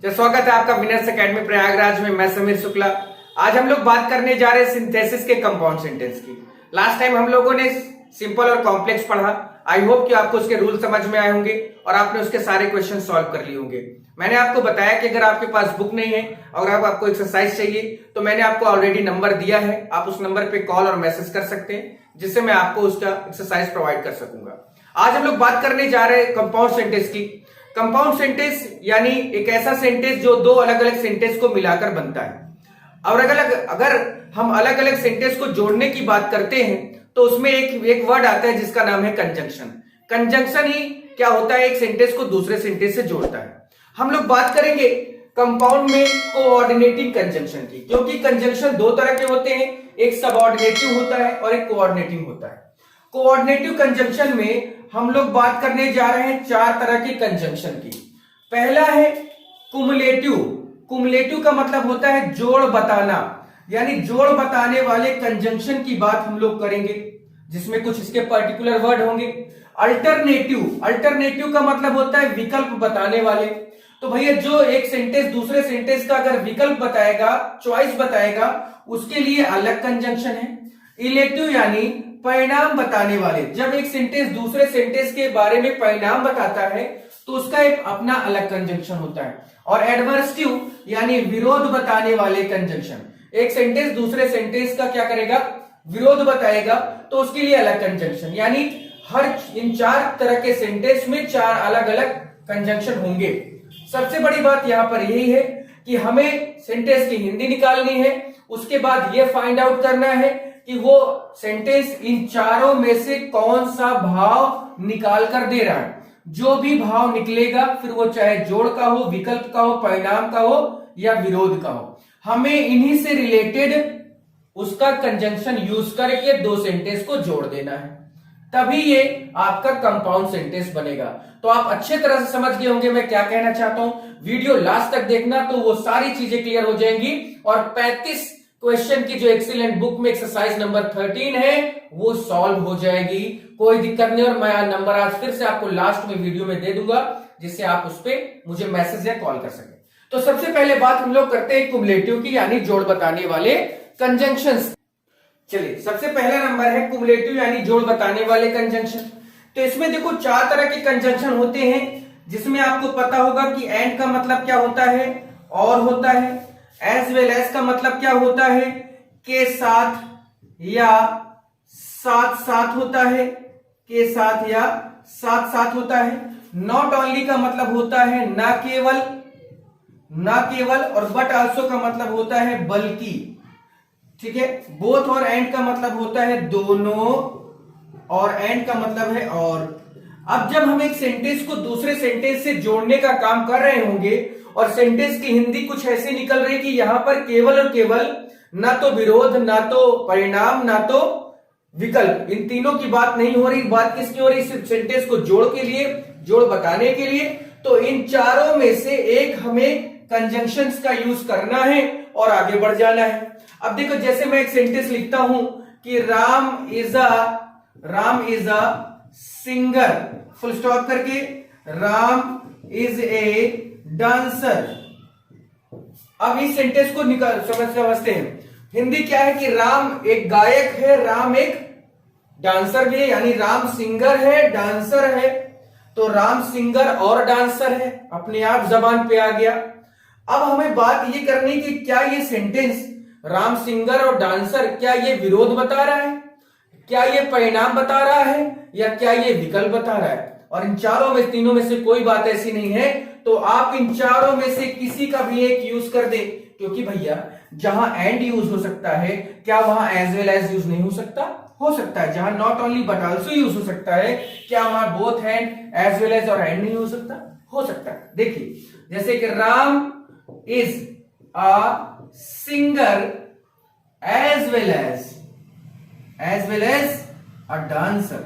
तो स्वागत है आपका विनर्स एकेडमी प्रयागराज में। मैं समीर शुक्ला। आज हम लोग बात करने जा रहे हैं सिंथेसिस के कंपाउंड सेंटेंस की। लास्ट टाइम हम लोगों ने सिंपल और कॉम्प्लेक्स पढ़ा। आई होप कि आपको उसके रूल समझ में आए होंगे और आपने उसके सारे क्वेश्चन सॉल्व कर लिए होंगे। मैंने आपको बताया कि अगर आपके पास बुक नहीं है और अगर आपको एक्सरसाइज चाहिए तो मैंने आपको ऑलरेडी नंबर दिया है। आप उस नंबर पे कॉल और मैसेज कर सकते हैं जिससे मैं आपको उसका एक्सरसाइज प्रोवाइड कर सकूंगा। आज हम लोग बात करने जा रहे हैं कंपाउंड सेंटेंस की। कंपाउंड सेंटेंस यानी एक ऐसा सेंटेंस जो दो अलग अलग सेंटेंस को मिलाकर बनता है। और अगर हम अलग अलग सेंटेंस को जोड़ने की बात करते हैं तो उसमें एक वर्ड आता है जिसका नाम है कंजंक्शन। कंजंक्शन ही क्या होता है, एक सेंटेंस को दूसरे सेंटेंस से जोड़ता है। हम लोग बात करेंगे कंपाउंड में कोऑर्डिनेटिंग कंजंक्शन की, क्योंकि कंजंक्शन दो तरह के होते हैं, एक सबऑर्डिनेटिव होता है और एक कोऑर्डिनेटिंग होता है। कोऑर्डिनेटिव कंजंक्शन में हम लोग बात करने जा रहे हैं चार तरह के कंजंक्शन की। पहला है कुमुलेटिव। कुमुलेटिव का मतलब होता है जोड़ बताना, यानी जोड़ बताने वाले कंजंक्शन की बात हम लोग करेंगे जिसमें कुछ इसके पर्टिकुलर वर्ड होंगे। अल्टरनेटिव। अल्टरनेटिव का मतलब होता है विकल्प बताने वाले। तो भैया जो एक सेंटेंस दूसरे सेंटेंस का अगर विकल्प बताएगा, चॉइस बताएगा, उसके लिए अलग कंजंक्शन है। इलेटिव यानी परिणाम बताने वाले। जब एक सेंटेंस दूसरे सेंटेंस के बारे में परिणाम बताता है तो उसका एक अपना अलग कंजंक्शन होता है। और एडवर्सिव यानी विरोध बताने वाले कंजंक्शन। एक सेंटेंस दूसरे सेंटेंस का क्या करेगा, विरोध बताएगा, तो उसके लिए अलग कंजंक्शन। यानी हर इन चार तरह के सेंटेंस में चार अलग अलग कंजंक्शन होंगे। सबसे बड़ी बात यहां पर यही है कि हमें सेंटेंस की हिंदी निकालनी है। उसके बाद यह फाइंड आउट करना है कि वो सेंटेंस इन चारों में से कौन सा भाव निकाल कर दे रहा है। जो भी भाव निकलेगा, फिर वो चाहे जोड़ का हो, विकल्प का हो, परिणाम का हो या विरोध का हो, हमें इन्हीं से रिलेटेड उसका कंजंक्शन यूज करके दो सेंटेंस को जोड़ देना है, तभी ये आपका कंपाउंड सेंटेंस बनेगा। तो आप अच्छे तरह से समझ गए होंगे मैं क्या कहना चाहता हूं। वीडियो लास्ट तक देखना तो वो सारी चीजें क्लियर हो जाएंगी और 35 क्वेश्चन की जो एक्सीलेंट बुक में एक्सरसाइज नंबर 13 है वो सॉल्व हो जाएगी। कोई दिक्कत नहीं। और मैं नंबर आज फिर से आपको लास्ट में वीडियो में दे दूंगा जिससे आप उस पर मुझे मैसेज या कॉल कर सके। तो सबसे पहले बात हम लोग करते हैं कुमुलेटिव की, यानी जोड़ बताने वाले कंजंक्शंस। चलिए, सबसे पहला नंबर है कुमुलेटिव यानी जोड़ बताने वाले कंजंक्शन। तो इसमें देखो चार तरह के कंजंक्शन होते हैं, जिसमें आपको पता होगा कि एंड का मतलब क्या होता है, और होता है। एज वेल एज का मतलब क्या होता है, के साथ या साथ साथ होता है, के साथ या साथ साथ होता है। नॉट ओनली का मतलब होता है ना केवल, ना केवल। और बट आल्सो का मतलब होता है बल्कि। ठीक है। बोथ और एंड का मतलब होता है दोनों, और एंड का मतलब है और। अब जब हम एक सेंटेंस को दूसरे सेंटेंस से जोड़ने का काम कर रहे होंगे और सेंटेंस की हिंदी कुछ ऐसे निकल रही कि यहां पर केवल और केवल, ना तो विरोध, ना तो परिणाम, ना तो विकल्प, इन तीनों की बात नहीं हो रही। बात किसकी हो रही, सिर्फ सेंटेंस को जोड़ के लिए, जोड़ बताने के लिए। तो इन चारों में से एक हमें कंजंक्शंस का यूज करना है और आगे बढ़ जाना है। अब देखो, जैसे मैं एक सेंटेंस लिखता हूं कि Ram is a singer, full stop करके, राम इज ए डांसर। अब इस सेंटेंस को समझते हैं। हिंदी क्या है कि राम एक गायक है, राम एक डांसर भी है, यानी राम सिंगर है, डांसर है। तो राम सिंगर और डांसर है, अपने आप जबान पे आ गया। अब हमें बात ये करनी कि क्या ये सेंटेंस राम सिंगर और डांसर, क्या ये विरोध बता रहा है, क्या ये परिणाम बता रहा है, या क्या ये विकल्प बता रहा है। और इन चारों में, तीनों में से कोई बात ऐसी नहीं है। तो आप इन चारों में से किसी का भी एक यूज कर दे, क्योंकि भैया जहां एंड यूज हो सकता है, क्या वहां एज वेल एज यूज नहीं हो सकता? हो सकता है। जहां not only but also use हो सकता है, क्या वहां both and, as well as और एंड नहीं हो सकता? हो सकता है। देखिए, जैसे कि Ram is a singer as well as a dancer,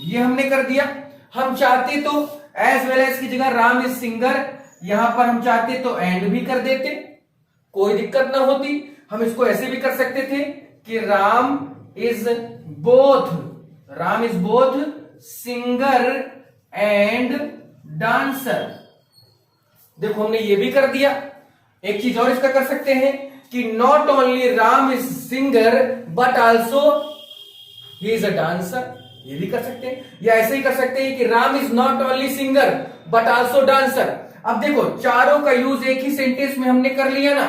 ये हमने कर दिया। हम चाहते तो एज वेल एज की जगह राम इज सिंगर, यहां पर हम चाहते तो एंड भी कर देते, कोई दिक्कत ना होती। हम इसको ऐसे भी कर सकते थे कि Ram is both singer and dancer. देखो हमने ये भी कर दिया। एक चीज और इसका कर सकते हैं कि not only Ram is singer but also he is a dancer, ये भी कर सकते हैं। या ऐसे ही कर सकते हैं कि Ram is not only singer but also dancer. अब देखो चारों का यूज एक ही सेंटेंस में हमने कर लिया ना,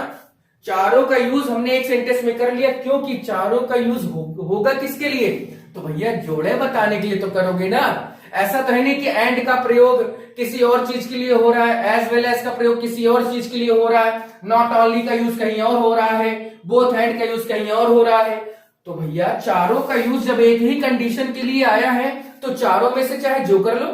चारों का यूज हमने एक सेंटेंस में कर लिया, क्योंकि चारों का यूज होगा किसके लिए? तो भैया जोड़े बताने के लिए तो करोगे ना। ऐसा तो है नहीं कि एंड का प्रयोग किसी और चीज के लिए हो रहा है, एज वेल एज का प्रयोग किसी और चीज के लिए हो रहा है, नॉट ओनली का यूज कहीं और हो रहा है, बोथ एंड का यूज कहीं और हो रहा है। तो भैया चारों का यूज जब एक ही कंडीशन के लिए आया है तो चारों में से चाहे जो कर लो,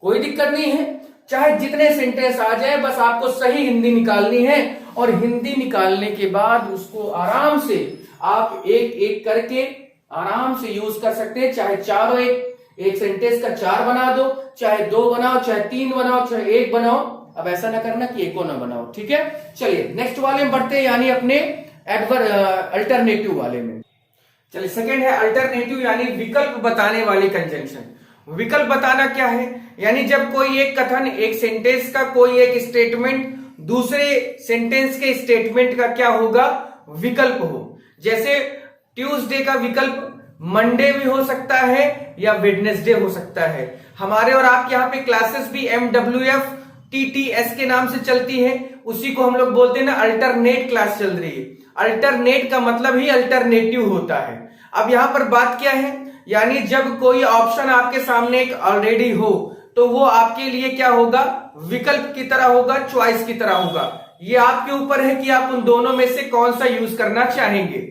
कोई दिक्कत नहीं है। चाहे जितने सेंटेंस आ जाए, बस आपको सही हिंदी निकालनी है, और हिंदी निकालने के बाद उसको आराम से आप एक एक करके आराम से यूज कर सकते हैं। चाहे चारों एक सेंटेंस का 4 बना दो, चाहे 2 बनाओ, चाहे 3 बनाओ, चाहे 1 बनाओ। अब ऐसा ना करना कि एको ना बनाओ, ठीक है। चलिए नेक्स्ट वाले में बढ़ते हैं, यानी अपने अल्टरनेटिव वाले में। चलिए सेकंड है अल्टरनेटिव, यानी विकल्प बताने वाली कंजंक्शन। विकल्प बताना क्या है? यानी जब कोई एक कथन, एक सेंटेंस का कोई एक स्टेटमेंट दूसरे सेंटेंस के स्टेटमेंट का क्या होगा? विकल्प हो। जैसे ट्यूसडे का विकल्प मंडे भी हो सकता है या वेडनेसडे हो सकता है। हमारे और आपके यहाँ पे क्लासेस भी MWF TTS के नाम से चलती है, उसी को हम लोग बोलते हैं ना अल्टरनेट क्लास चल रही है। अल्टरनेट का मतलब ही अल्टरनेटिव होता है। अब यहां पर बात क्या है? यानी जब कोई ऑप्शन आपके सामने एक ऑलरेडी हो तो वो आपके लिए क्या होगा? विकल्प की तरह होगा, चॉइस की तरह होगा। ये आपके ऊपर है कि आप उन दोनों में से कौन सा यूज करना चाहेंगे।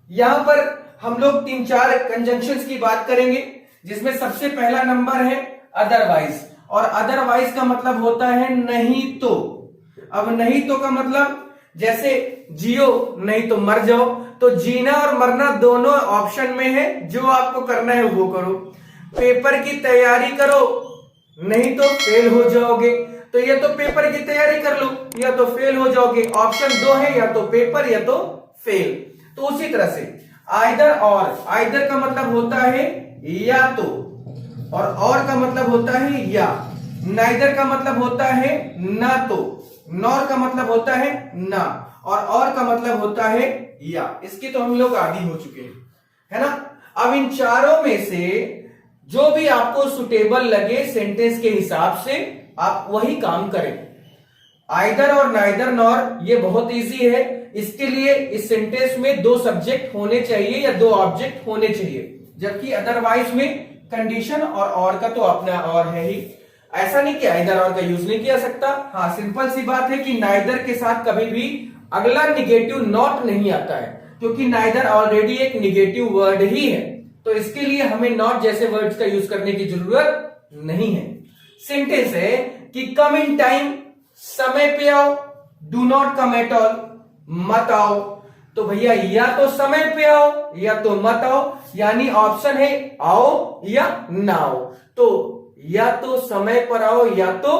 यहां पर हम लोग 3-4 कंजंक्शंस की बात करेंगे, जिसमें सबसे पहला नंबर है अदरवाइज। और अदरवाइज का मतलब होता है नहीं तो। अब नहीं तो का मतलब जैसे जियो नहीं तो मर जाओ, तो जीना और मरना दोनों ऑप्शन में है, जो आपको करना है वो करो। पेपर की तैयारी करो नहीं तो फेल हो जाओगे, तो या तो पेपर की तैयारी कर लो या तो फेल हो जाओगे। ऑप्शन 2 है, या तो पेपर या तो फेल। तो उसी तरह से आइदर और, आइदर का मतलब होता है या तो, और का मतलब होता है या। नाइदर का मतलब होता है ना तो, नॉर का मतलब होता है ना, और का मतलब होता है या। इसकी तो हम लोग आदी हो चुके हैं, है ना। अब इन चारों में से जो भी आपको सुटेबल लगे सेंटेंस के हिसाब से आप वही काम करें। आइदर और नाइदर नॉर ये बहुत इजी है। इसके लिए इस सेंटेंस में 2 सब्जेक्ट होने चाहिए या 2 ऑब्जेक्ट होने चाहिए, जबकि अदरवाइज में कंडीशन और का तो अपना और है ही। ऐसा नहीं कि आइदर और का यूज नहीं किया सकता। हाँ, सिंपल सी बात है कि नाइदर के साथ कभी भी अगला निगेटिव नॉट नहीं आता है, क्योंकि नाइदर ऑलरेडी एक निगेटिव वर्ड ही है। तो इसके लिए हमें नॉट जैसे वर्ड्स का यूज करने की जरूरत नहीं है। सेंटेंस है कि कम इन टाइम, समय पे आओ, do not come at all, मत आओ। तो भैया या तो समय पे आओ या तो मत आओ, यानी ऑप्शन है आओ या ना आओ। तो या तो समय पर आओ या तो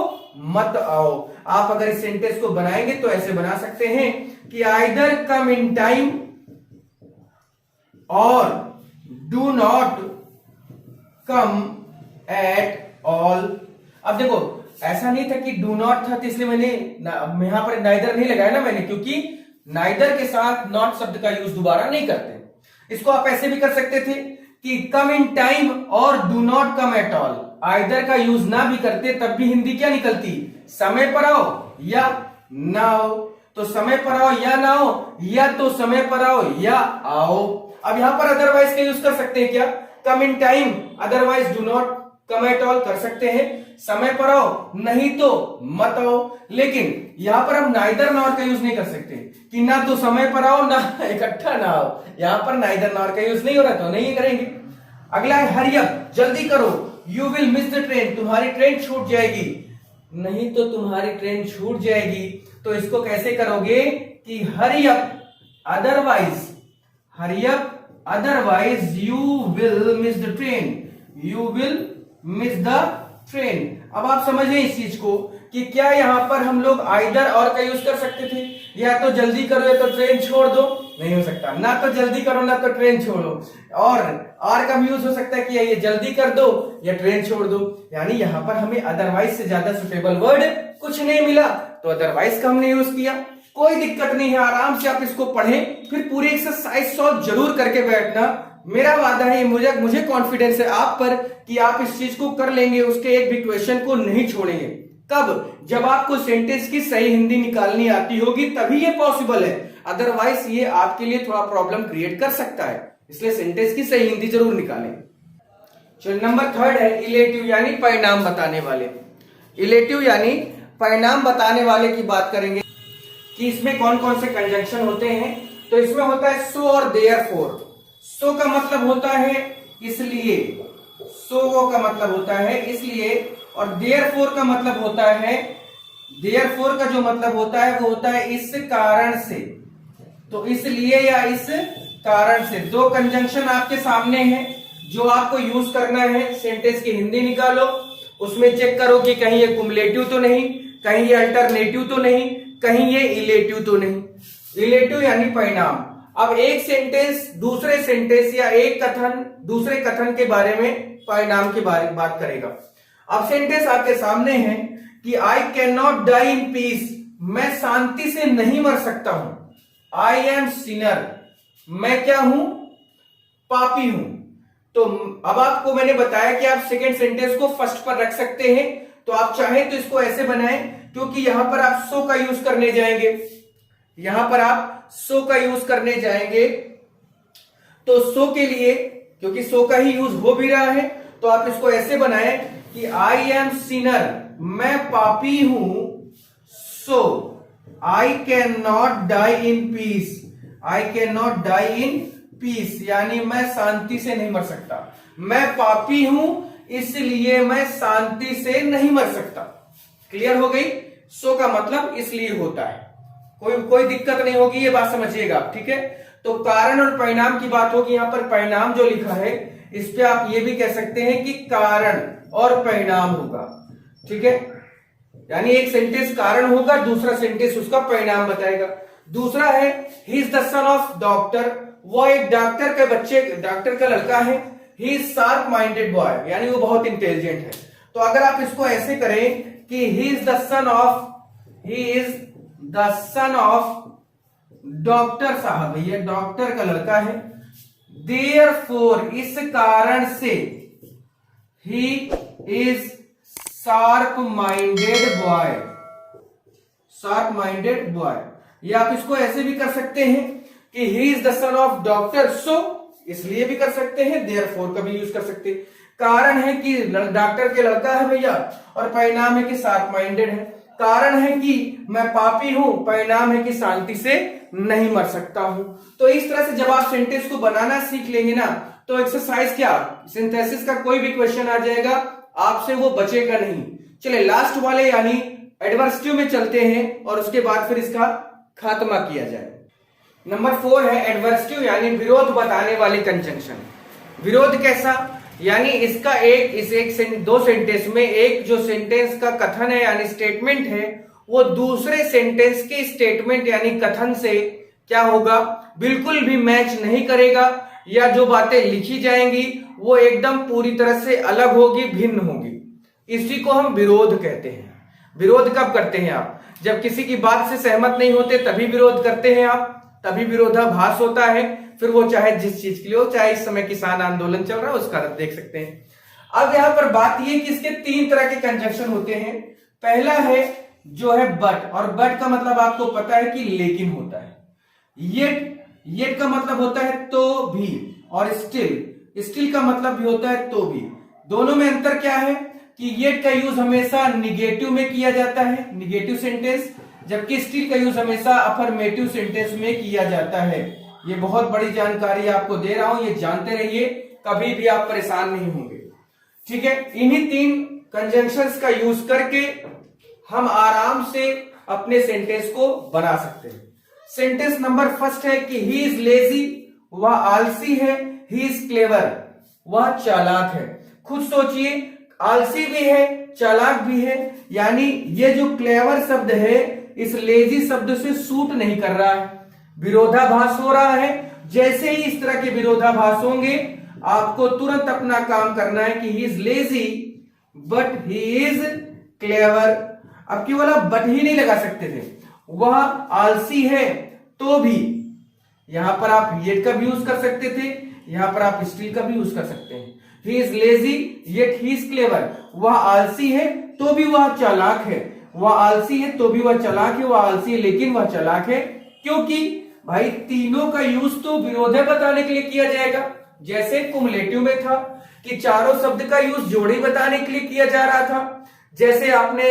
मत आओ। आप अगर इस सेंटेंस को बनाएंगे तो ऐसे बना सकते हैं कि आइदर कम इन टाइम और do not come at all. अब देखो ऐसा नहीं था कि डू नॉट था, तो इसलिए मैंने यहां पर नाइदर नहीं लगाया ना मैंने, क्योंकि नाइदर के साथ नॉट शब्द का यूज दोबारा नहीं करते। इसको आप ऐसे भी कर सकते थे कि कम इन टाइम और do not come at all. Either का यूज ना भी करते तब भी हिंदी क्या निकलती? समय पर आओ या ना आओ। तो समय पर आओ या ना आओ, या तो समय पर आओ या आओ। अब यहां पर अदरवाइज का यूज कर सकते हैं क्या? Come in time, otherwise do not come at all कर सकते हैं। समय पर आओ नहीं तो मत आओ। लेकिन यहां पर हम नाइदर नॉर का यूज नहीं कर सकते कि ना तो समय पर आओ ना इकट्ठा ना आओ। यहां पर नाइदर नॉर का यूज नहीं हो रहा, तो नहीं करेंगे। अगला है हरी अप, जल्दी करो, you will miss the train, तुम्हारी ट्रेन छूट जाएगी। नहीं तो तुम्हारी ट्रेन छूट जाएगी, तो इसको कैसे करोगे कि hurry up otherwise, hurry up otherwise you will miss the train, you will miss the train. अब आप समझे इस चीज को कि क्या यहां पर हम लोग आइदर और का यूज कर सकते थे? या तो जल्दी करो या तो ट्रेन छोड़ दो, नहीं हो सकता। ना तो जल्दी करो ना तो ट्रेन छोड़ो। और का भी यूज हो सकता है कि ये जल्दी कर दो या ट्रेन छोड़ दो। यानी यहां पर हमें अदरवाइज से ज्यादा सुटेबल वर्ड कुछ नहीं मिला, तो अदरवाइज का हमने यूज किया। कोई दिक्कत नहीं है, आराम से आप इसको पढ़ें, फिर पूरी एक्सरसाइज सॉल्व जरूर करके बैठना। मेरा वादा है, मुझे कॉन्फिडेंस है आप पर कि आप इस चीज को कर लेंगे, उसके एक भी क्वेश्चन को नहीं छोड़ेंगे। कब? जब आपको सेंटेंस की सही हिंदी निकालनी आती होगी तभी ये पॉसिबल है, अदरवाइज ये आपके लिए थोड़ा प्रॉब्लम क्रिएट कर सकता है। इसलिए सेंटेंस की सही हिंदी जरूर निकालें। चलो नंबर 3 है इलेटिव यानी परिणाम बताने वाले। इलेटिव यानी परिणाम बताने वाले की बात करेंगे कि इसमें कौन कौन से कंजंक्शन होते हैं। तो इसमें होता है सो और देयरफॉर। सो का मतलब होता है इसलिए, सो का मतलब होता है इसलिए, और देयरफॉर का मतलब होता है, देयरफॉर का जो मतलब होता है वो होता है इस कारण से। तो इसलिए या इस कारण से, दो कंजंक्शन आपके सामने हैं जो आपको यूज करना है। सेंटेंस की हिंदी निकालो, उसमें चेक करो कि कहीं ये कुमुलेटिव तो नहीं, कहीं ये अल्टरनेटिव तो नहीं, कहीं ये इलेटिव तो नहीं। इलेटिव यानी परिणाम। अब एक सेंटेंस दूसरे सेंटेंस या एक कथन दूसरे कथन के बारे में परिणाम के बारे में बात करेगा। अब सेंटेंस आपके सामने है कि I can not die in peace, मैं शांति से नहीं मर सकता हूं। आई एम सिनर, मैं क्या हूं? पापी हूं। तो अब आपको मैंने बताया कि आप सेकेंड सेंटेंस को फर्स्ट पर रख सकते हैं, तो आप चाहें तो इसको ऐसे बनाएं, क्योंकि यहां पर आप सो का यूज करने जाएंगे, यहां पर आप सो का यूज करने जाएंगे। तो सो के लिए, क्योंकि सो का ही यूज हो भी रहा है, तो आप इसको ऐसे बनाएं कि आई एम सिनर, मैं पापी हूं। So I can not die in peace, I can not die in peace यानी मैं शांति से नहीं मर सकता। मैं पापी हूं इसलिए मैं शांति से नहीं मर सकता। क्लियर हो गई? सो का मतलब इसलिए होता है, कोई दिक्कत नहीं होगी, ये बात समझिएगा आप, ठीक है। तो कारण और परिणाम की बात होगी। यहां पर परिणाम जो लिखा है इस पे आप ये भी कह सकते हैं कि कारण और परिणाम होगा, ठीक है। यानी एक सेंटेंस कारण होगा, दूसरा सेंटेंस उसका परिणाम बताएगा। दूसरा है he is the son of doctor, वो एक डॉक्टर के बच्चे, डॉक्टर का लड़का है। He is sharp minded boy यानी वो बहुत इंटेलिजेंट है। तो अगर आप इसको ऐसे करें कि he is the son of, he is the son of doctor साहब, ये डॉक्टर का लड़का है। देयरफॉर इस कारण से, he is sharp minded boy, sharp minded boy. या आप इसको ऐसे भी कर सकते हैं कि he is the son of doctor, so इसलिए भी कर सकते हैं, देयरफॉर का भी यूज कर सकते हैं। कारण है कि डॉक्टर के लड़का है भैया, और परिणाम है कि शार्प माइंडेड है। कारण है कि मैं पापी हूं, परिणाम है कि शांति से नहीं मर सकता हूं। तो इस तरह से जब आप सेंटेंस को बनाना सीख लेंगे ना, तो एक्सरसाइज क्या, सिंथेसिस का कोई भी क्वेश्चन आ जाएगा, आपसे वो बचेगा नहीं। चले लास्ट वाले यानी एडवर्सिटिव में चलते हैं और उसके बाद फिर इसका खात्मा किया जाए। नंबर 4 है एडवर्सिटिव यानी विरोध बताने वाले कंजंक्शन। विरोध कैसा? यानी इसका दो सेंटेंस में एक जो सेंटेंस का कथन है यानी स्टेटमेंट है, वो दूसरे सेंटेंस के स्टेटमेंट यानी कथन से क्या होगा, बिल्कुल भी मैच नहीं करेगा, या जो बातें लिखी जाएंगी वो एकदम पूरी तरह से अलग होगी, भिन्न होगी। इसी को हम विरोध कहते हैं। विरोध कब करते हैं आप? जब किसी की बात से सहमत नहीं होते तभी विरोध करते हैं आप, तभी विरोधाभास होता है। फिर वो चाहे जिस चीज के लिए हो, चाहे इस समय किसान आंदोलन चल रहा है उसका देख सकते हैं। अब यहां पर बात यह कि इसके 3 तरह के कंजंक्शन होते हैं। पहला है जो है बट, और बट का मतलब आपको पता है कि लेकिन होता है। येट का मतलब होता है तो भी, और स्टिल का मतलब भी होता है तो भी। दोनों में अंतर क्या है कि येट का यूज हमेशा निगेटिव में किया जाता है, निगेटिव सेंटेंस, जबकि स्टिल का यूज हमेशा अफर्मेटिव सेंटेंस में किया जाता है। ये बहुत बड़ी जानकारी आपको दे रहा हूं, ये जानते रहिए, कभी भी आप परेशान नहीं होंगे, ठीक है। इन्हीं 3 कंजंक्शंस का यूज करके हम आराम से अपने सेंटेंस को बना सकते हैं। सेंटेंस नंबर 1 है कि ही इज लेजी, वह आलसी है। ही इज क्लेवर, वह चालाक है। खुद सोचिए, आलसी भी है, चालाक भी है, यानी ये जो क्लेवर शब्द है इस लेजी शब्द से सूट नहीं कर रहा है, विरोधाभास हो रहा है। जैसे ही इस तरह के विरोधाभास होंगे आपको तुरंत अपना काम करना है कि he is lazy but he is clever. अब केवल आप बट ही नहीं लगा सकते थे, वह आलसी है तो भी यहां पर आप येट का भी यूज कर सकते थे, यहां पर आप स्टिल का भी यूज कर सकते हैं। He is lazy yet he is clever, वह आलसी है तो भी वह चालाक है, वह आलसी है तो भी वह चालाक है, वह आलसी है लेकिन वह चालाक है, क्योंकि भाई तीनों का यूज तो विरोध बताने के लिए किया जाएगा। जैसे कुमुलेटिव में था कि चारों शब्द का यूज जोड़ी बताने के लिए किया जा रहा था, जैसे आपने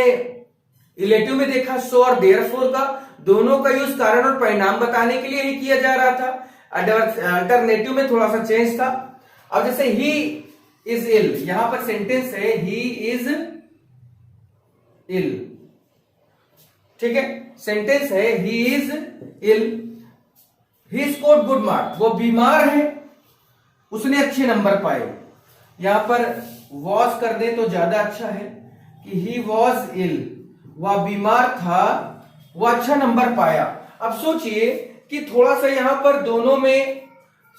इलेटिव में देखा सो और देयरफॉर का, दोनों का यूज कारण और परिणाम बताने के लिए ही किया जा रहा था। अल्टरनेटिव में थोड़ा सा चेंज था। अब जैसे ही इज इल, यहां पर सेंटेंस है ही इज इल, ठीक है, सेंटेंस है he is ill, he scored good mark, वो बीमार है उसने अच्छे नंबर पाए। यहां पर वॉज कर दे तो ज्यादा अच्छा है कि ही वॉज इल, वह बीमार था, वह अच्छा नंबर पाया। अब सोचिए कि थोड़ा सा यहां पर दोनों में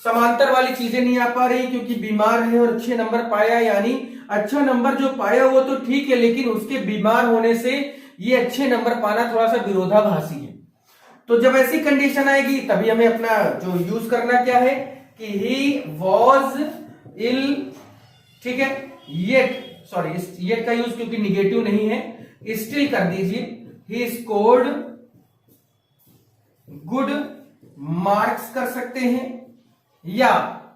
समांतर वाली चीजें नहीं आ पा रही, क्योंकि बीमार है और अच्छे नंबर पाया, यानी अच्छा नंबर जो पाया वो तो ठीक है, लेकिन उसके बीमार होने से ये अच्छे नंबर पाना थोड़ा सा विरोधाभासी है। तो जब ऐसी कंडीशन आएगी तभी हमें अपना जो यूज करना क्या है कि ही वॉज इल, ठीक है, येट का यूज क्योंकि निगेटिव नहीं है, स्टिल कर दीजिए, ही स्कोर्ड गुड मार्क्स कर सकते हैं, या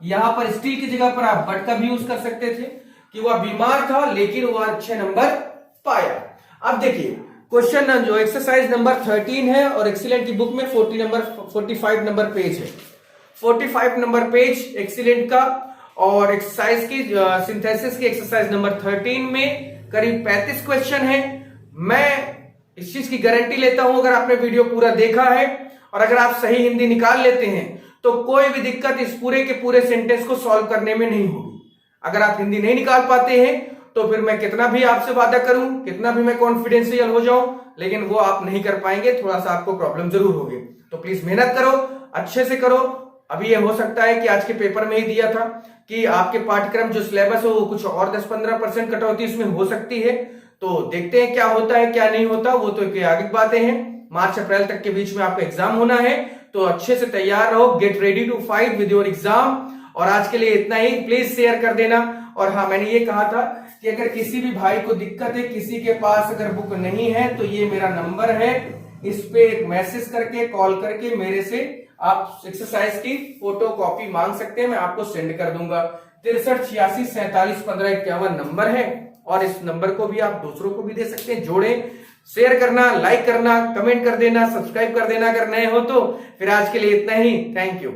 यहां पर स्टिल की जगह पर आप बट का भी यूज कर सकते थे कि वह बीमार था लेकिन वह अच्छे नंबर पाया। अब देखिए क्वेश्चन जो एक्सरसाइज नंबर 13 है और एक्सीलेंट की बुक में 45 नंबर पेज है, 45 नंबर पेज एक्सीलेंट का, और एक्सरसाइज की सिंथेसिस की एक्सरसाइज नंबर 13 में करीब 35 क्वेश्चन है। मैं इस चीज की गारंटी लेता हूं, अगर आपने वीडियो पूरा देखा है और अगर आप सही हिंदी निकाल लेते हैं तो कोई भी दिक्कत इस पूरे के पूरे सेंटेंस को सॉल्व करने में नहीं होगी। अगर आप हिंदी नहीं निकाल पाते हैं तो फिर मैं कितना भी आपसे वादा करूं, कितना भी मैं कॉन्फिडेंशियल हो जाऊं, लेकिन वो आप नहीं कर पाएंगे, थोड़ा सा आपको प्रॉब्लम जरूर होगी। तो प्लीज मेहनत करो, अच्छे से करो। अभी ये हो सकता है कि आज के पेपर में ही दिया था कि आपके पाठ्यक्रम जो सिलेबस हो वो कुछ और 10-15% कटौती इसमें हो सकती है, तो देखते हैं क्या होता है क्या नहीं होता, वो तो आगे की बातें हैं। मार्च अप्रैल तक के बीच में आपका एग्जाम होना है, तो अच्छे से तैयार रहो, get ready to fight with your exam. और आज के लिए इतना ही, प्लीज शेयर कर देना। और हाँ, मैंने ये कहा था कि अगर किसी भी भाई को दिक्कत है, किसी के पास अगर बुक नहीं है, तो ये मेरा नंबर है, इस पे एक मैसेज करके कॉल करके मेरे से आप एक्सरसाइज की फोटो कॉपी मांग सकते हैं, मैं आपको सेंड कर दूंगा। 6386471551 नंबर है, और इस नंबर को भी आप दूसरों को भी दे सकते हैं। जोड़ें, शेयर करना, लाइक करना, कमेंट कर देना, सब्सक्राइब कर देना अगर नए हो तो। फिर आज के लिए इतना ही, थैंक यू।